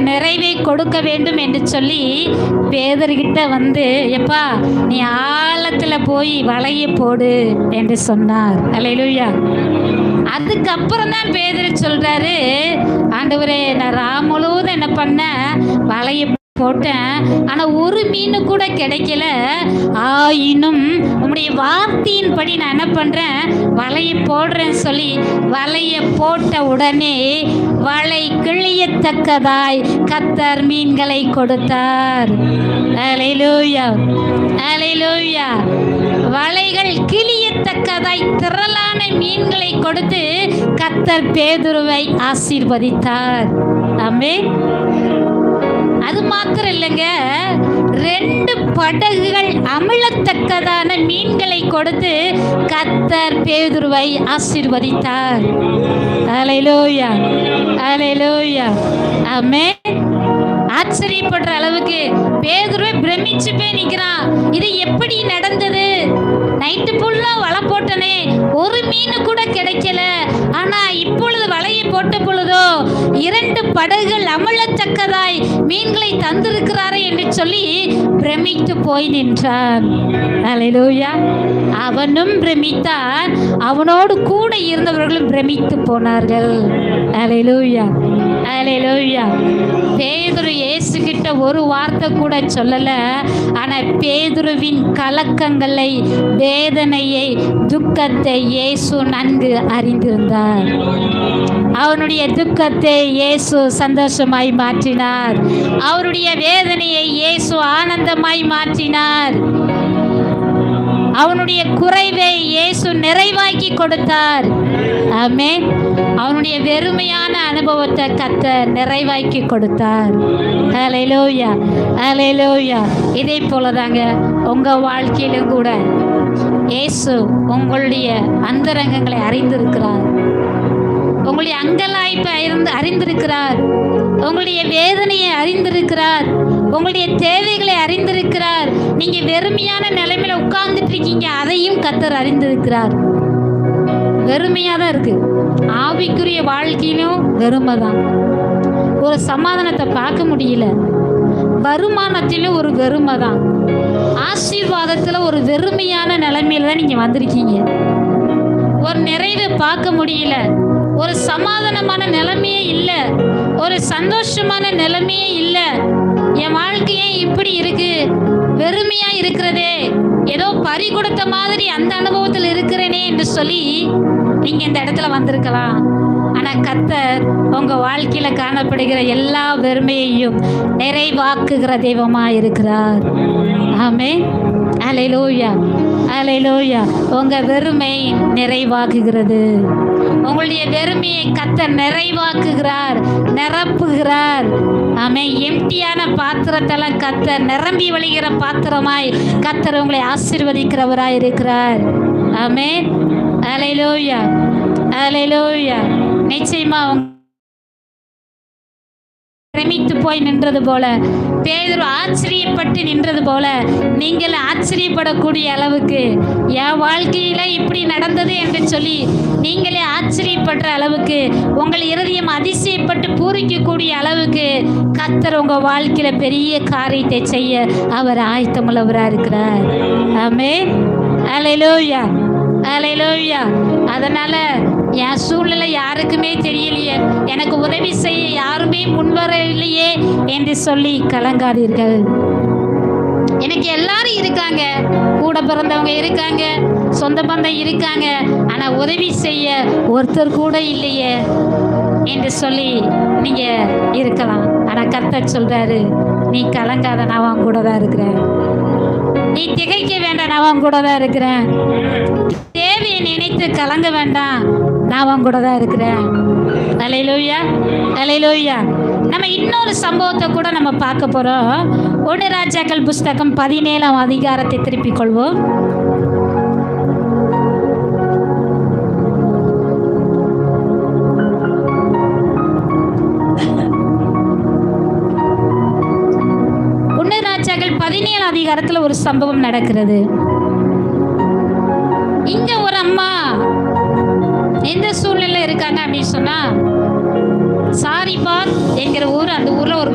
நிறைவை கொடுக்க வேண்டும் என்று சொல்லி பேதர்கிட்ட வந்து, எப்பா நீ ஆழத்தில் போய் வலையை போடு என்று சொன்னார். அல்லேலூயா. அதுக்கப்புறம் தான் பேதர் சொல்றாரு, ஆண்டவரே நான் ராம் முழுவதும் என்ன பண்ண வலையை போட்டேன், ஆனால் ஒரு மீன் கூட கிடைக்கல. ஆயினும் உம்முடைய வார்த்தையின்படி நான் என்ன பண்ணுறேன், வலையை போடுறேன்னு சொல்லி வலையை போட்ட உடனே வலை கிழியத்தக்கதாய் கர்த்தர் மீன்களை கொடுத்தார். அல்லேலூயா, அல்லேலூயா. வலைகள் கிழியத்தக்கதாய் திரளான மீன்களை கொடுத்து கர்த்தர் பேதுருவை ஆசீர்வதித்தார். ஆமென். அது மாத்திரம் இல்லைங்க, 2 படகுகள் அமிழத்தக்கதான மீன்களை கொடுத்து கர்த்தர் பேதுருவை ஆசீர்வதித்தார். அல்லேலூயா, அல்லேலூயா. ஆமென். ஆச்சரியப்படுற அளவுக்கு பேதுருவை பிரமிச்சு போய் நிற்கிறான். இது எப்படி நடந்தது? நைட்டு ஃபுல்லா வலை போட்டனே, ஒரு மீன் கூட கிடைக்கல. ஆனா இப்பொழுது வலையை போட்ட பொழுதோ 2 படகுகள் அமிழத்தக்கதாய் மீன்களை தந்திருக்கிறாரே என்று சொல்லி பிரமித்து போய் நின்றான். அல்லேலூயா. அவனும் பிரமித்தான், அவனோடு கூட இருந்தவர்களும் பிரமித்து போனார்கள். அல்லேலூயா, அல்லேலூயா. பேதுரு இயேசு கிட்ட ஒரு வார்த்தை கூட சொல்லல. ஆனா பேதுருவின் கலக்கங்களை, வேதனையை, துக்கத்தை இயேசு நன்கு அறிந்திருந்தார். அவனுடைய துக்கத்தை இயேசு சந்தோஷமாய் மாற்றினார். அவருடைய வேதனையை இயேசு ஆனந்தமாய் மாற்றினார். அவனுடைய குறைவை இயேசு நிறைவாக்கி கொடுத்தார். ஆமென். அவனுடைய வெறுமையான அனுபவத்தை கர்த்தர் நிறைவாக்கி கொடுத்தார். அல்லேலூயா, அல்லேலூயா. இதே போலதாங்க உங்க வாழ்க்கையிலும் கூட இயேசு உங்களுடைய அந்தரங்கங்களை அறிந்திருக்கிறார். உங்களுடைய அங்கலாய்ப்பை அறிந்திருக்கிறார். உங்களுடைய வேதனையை அறிந்திருக்கிறார். உங்களுடைய தேவைகளை அறிந்திருக்கிறார். நீங்க வெறுமையான நிலைமையில உட்கார்ந்துட்டு இருக்கீங்க, அதையும் கர்த்தர் அறிந்திருக்கிறார். வெறுமையா தான் இருக்கு. ஆவிக்குரிய வாழ்க்கையிலும் வெறுமை தான். ஒரு சமாதானத்தை பார்க்க முடியல. வருமானத்திலும் ஒரு வெறுமை தான். ஆசீர்வாதத்துல ஒரு வெறுமையான நிலைமையில தான் நீங்க வந்திருக்கீங்க. ஒரு நிறைவை பார்க்க முடியல. ஒரு சமாதானமான நிலைமையே இல்லை. ஒரு சந்தோஷமான நிலைமையே இல்லை. என் வாழ்க்கையே இப்படி இருக்கு, வெறுமையா இருக்கிறதே, ஏதோ பறி கொடுத்த மாதிரி அந்த அனுபவத்தில் இருக்கிறேனே என்று சொல்லி நீங்க இந்த இடத்துல வந்திருக்கலாம். ஆனா கர்த்தர் உங்க வாழ்க்கையில காணப்படுகிற எல்லா வெறுமையையும் நிறைவாக்குகிற தெய்வமா இருக்கிறார். ஆமென். அல்லேலூயா, அல்லேலூயா. உங்க வெறுமை நிறைவாக்குகிறது. உங்களுடைய வெறுமையை கர்த்தர் நிறைவாக்குகிறார், நிரப்புகிறார். ஆமென். எம்டியான பாத்திரத்தெல்லாம் கர்த்தர் நிரம்பி வழிகிற பாத்திரமாய் கர்த்தர் உங்களை ஆசீர்வதிக்கிறவராய் இருக்கிறார். ஆமென். அல்லேலூயா, அல்லேலூயா. நிச்சயமா பிரமித்து போய் நின்றது போல, பேதுரு ஆச்சரியப்பட்டு நின்றது போல நீங்கள் ஆச்சரியப்படக்கூடிய அளவுக்கு, என் வாழ்க்கையில இப்படி நடந்தது என்று சொல்லி நீங்களே ஆச்சரியப்படுற அளவுக்கு, உங்கள் இருதயம் அதிசயப்பட்டு பூரிக்கக்கூடிய அளவுக்கு கர்த்தர் உங்க வாழ்க்கையில பெரிய காரியத்தை செய்ய அவர் ஆயத்தமுள்ளவராக இருக்கிறார். ஆமென். அல்லேலூயா, அல்லேலூயா. அதனால என் சூழ்நிலை யாருக்குமே தெரியலையே, எனக்கு உதவி செய்ய யாருமே முன்வரவில்லையே என்று சொல்லி கலங்காதீர்கள். எனக்கு எல்லாரும் இருக்காங்க, கூட பிறந்தவங்க இருக்காங்க, சொந்த பந்தம் இருக்காங்க, ஆனா உதவி செய்ய ஒருத்தர் கூட இல்லையே என்று சொல்லி நீங்க இருக்கலாம். ஆனா கர்த்தர் சொல்றாரு, நீ கலங்காத, நான் உன் கூட தான் இருக்கிறேன். நீ திகைக்க வேண்டாம், நான் உன் கூட தான் இருக்கிறேன். தேவையை நினைத்து கலங்க வேண்டாம், நான் உன் கூட தான் இருக்கிறேன். அல்லேலூயா, அல்லேலூயா. நம்ம இன்னொரு சம்பவத்தை கூட நம்ம பார்க்க போறோம். 1 ராஜாக்கள் புஸ்தகம் 17ஆம் அதிகாரத்தை திருப்பிக் கொள்வோம். ராஜாக்கள் 17ஆம் அதிகாரத்தில் ஒரு சம்பவம் நடக்கிறது. இங்க ஒரு அம்மா எந்த சூழ்நிலை இருக்காங்க அப்படின்னு சொன்னா, சாரிபாத் என்கிற ஊர். அந்த ஊரில் ஒரு